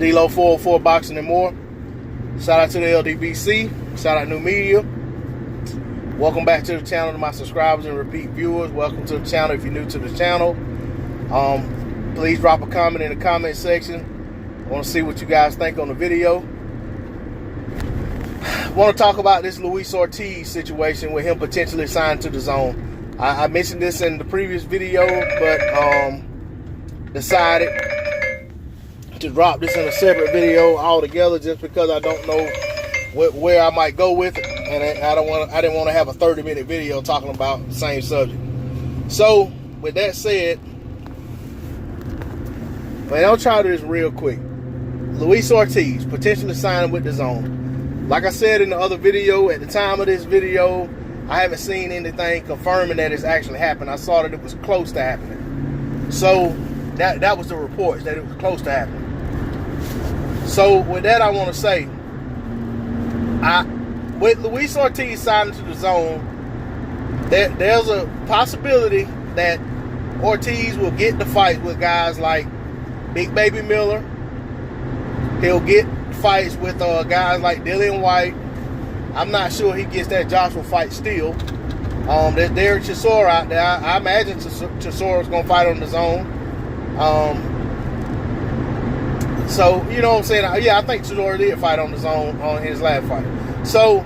D-Lo 404 Boxing and More. Shout out to the LDBC. Shout out New Media. Welcome back to the channel to my subscribers and repeat viewers. Welcome to the channel if you're new to the channel. Please drop a comment in the comment section. I want to see what you guys think on the video. I want to talk about this Luis Ortiz situation with him potentially signed to Dazn. I mentioned this in the previous video, but decided to drop this in a separate video altogether just because I don't know where I might go with it, and I didn't want to have a 30-minute video talking about the same subject. So with that said, man, I'll try this real quick. Luis Ortiz potentially signing with Dazn. Like I said in the other video, at the time of this video, I haven't seen anything confirming that it's actually happened. I saw that it was close to happening. So that was the reports, that it was close to happening. So with that, I want to say, with Luis Ortiz signing to Dazn, there's a possibility that Ortiz will get the fight with guys like Big Baby Miller. He'll get fights with guys like Dillian White. I'm not sure he gets that Joshua fight still. There's Derek Chisora out there. I imagine Chisora's going to fight on Dazn. So, you know what I'm saying? Yeah, I think Chisora did fight on Dazn on his last fight. So,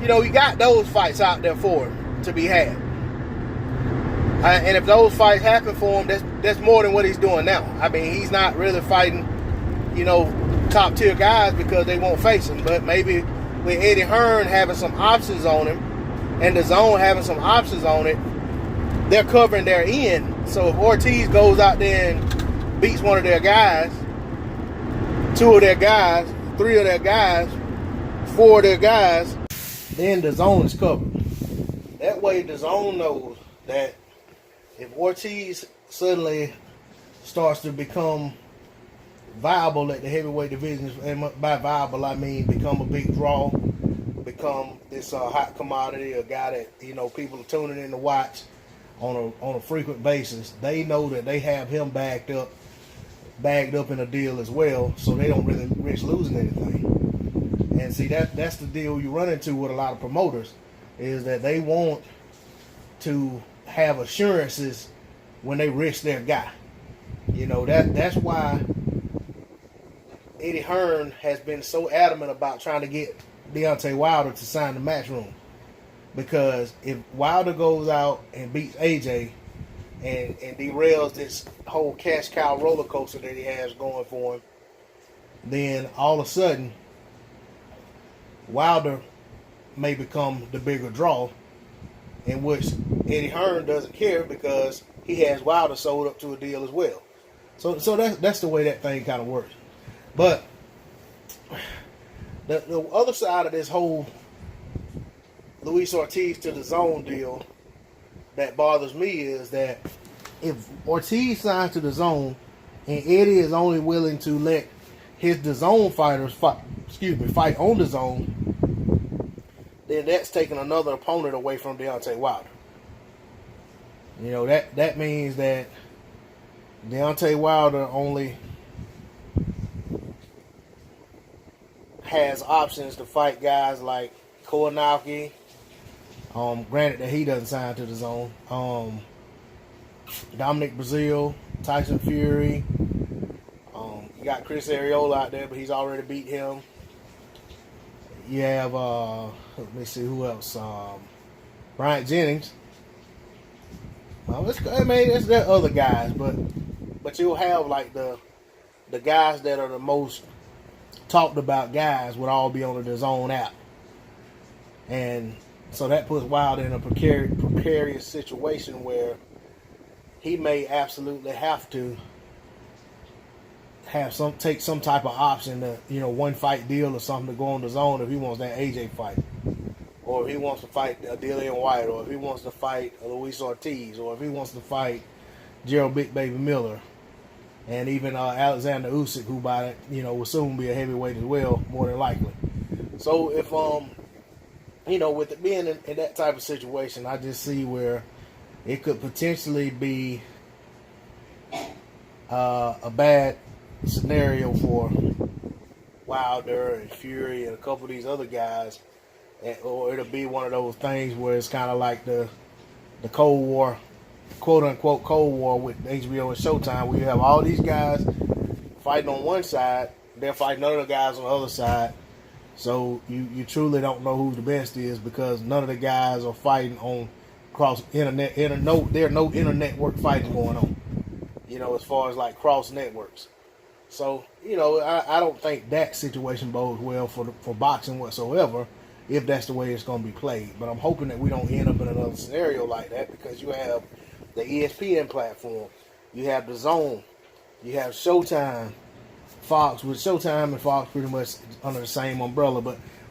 you know, you got those fights out there for him to be had. And if those fights happen for him, that's more than what he's doing now. I mean, he's not really fighting, you know, top tier guys because they won't face him. But maybe with Eddie Hearn having some options on him and Dazn having some options on it, they're covering their end. So if Ortiz goes out there and beats one of their guys, two of their guys, three of their guys, four of their guys, then Dazn is covered. That way Dazn knows that if Ortiz suddenly starts to become viable at the heavyweight division, and by viable I mean become a big draw, become this hot commodity, a guy that, you know, people are tuning in to watch on a frequent basis, they know that they have him bagged up in a deal as well, so they don't really risk losing anything. And see, that's the deal you run into with a lot of promoters, is that they want to have assurances when they risk their guy. You know, that's why Eddie Hearn has been so adamant about trying to get Deontay Wilder to sign the Matchroom. Because if Wilder goes out and beats AJ and derails this whole cash cow roller coaster that he has going for him, then all of a sudden Wilder may become the bigger draw, in which Eddie Hearn doesn't care because he has Wilder sold up to a deal as well. So that's the way that thing kind of works. But the other side of this whole Luis Ortiz to Dazn deal that bothers me is that if Ortiz signs to Dazn and Eddie is only willing to let his Dazn fighters fight on Dazn, then that's taking another opponent away from Deontay Wilder. You know, that means that Deontay Wilder only has options to fight guys like Kownacki. Granted that he doesn't sign to Dazn. Dominic Brazil, Tyson Fury. You got Chris Arreola out there, but he's already beat him. You have, let me see who else. Bryant Jennings. Well, I mean, there are other guys, but you'll have like the guys that are the most talked about guys would all be on the Dazn app, and so that puts Wilder in a precarious situation where he may absolutely have to take some type of option to, you know, one fight deal or something to go on Dazn if he wants that AJ fight, or if he wants to fight Dillian White, or if he wants to fight Luis Ortiz, or if he wants to fight Gerald Big Baby Miller, and even Alexander Usyk, who will soon be a heavyweight as well, more than likely. So if you know, with it being in that type of situation, I just see where it could potentially be a bad scenario for Wilder and Fury and a couple of these other guys, or it'll be one of those things where it's kind of like the Cold War, quote unquote Cold War with HBO and Showtime, where you have all these guys fighting on one side, they're fighting other guys on the other side. So you truly don't know who the best is, because none of the guys are fighting on cross internet. There are no inter-network fighting going on, as far as like cross networks. So, I don't think that situation bodes well for boxing whatsoever, if that's the way it's going to be played. But I'm hoping that we don't end up in another scenario like that, because you have the ESPN platform, you have the Dazn, you have Showtime, Fox, with Showtime and Fox pretty much under the same umbrella.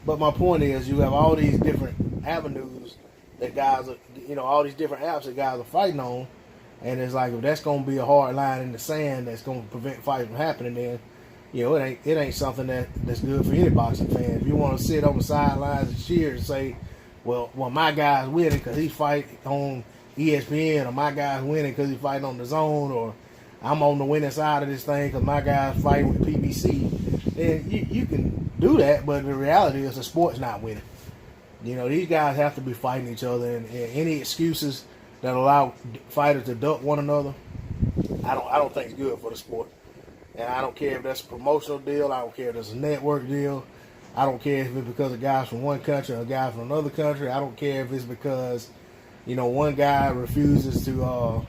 But my point is, you have all these different avenues that guys are, all these different apps that guys are fighting on. And it's like, if that's going to be a hard line in the sand that's going to prevent fights from happening, then, it ain't something that's good for any boxing fan. If you want to sit on the sidelines and cheer and say, well, my guy's winning because he's fighting on ESPN, or my guy's winning because he's fighting on the Dazn, or I'm on the winning side of this thing because my guy's fighting with PBC, then you can do that, but the reality is the sport's not winning. These guys have to be fighting each other, and any excuses that allow fighters to duck one another, I don't think it's good for the sport. And I don't care if that's a promotional deal. I don't care if it's a network deal. I don't care if it's because of guys from one country or guys from another country. I don't care if it's because, one guy refuses to,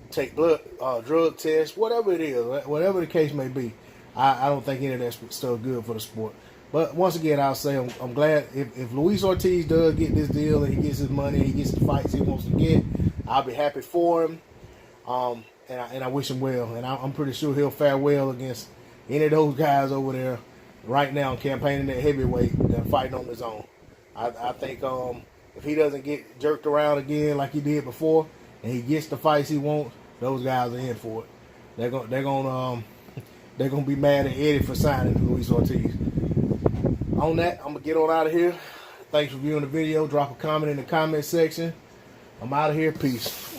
take blood, drug tests, whatever it is, whatever the case may be. I don't think any of that stuff is good for the sport. But once again, I'll say I'm glad if Luis Ortiz does get this deal and he gets his money, he gets the fights he wants to get, I'll be happy for him. And I wish him well. And I'm pretty sure he'll fare well against any of those guys over there right now campaigning at heavyweight that are fighting on his own. I think if he doesn't get jerked around again like he did before, and he gets the fights he wants, those guys are in for it. They're gonna be mad at Eddie for signing Luis Ortiz. On that, I'm gonna get on out of here. Thanks for viewing the video. Drop a comment in the comment section. I'm out of here. Peace.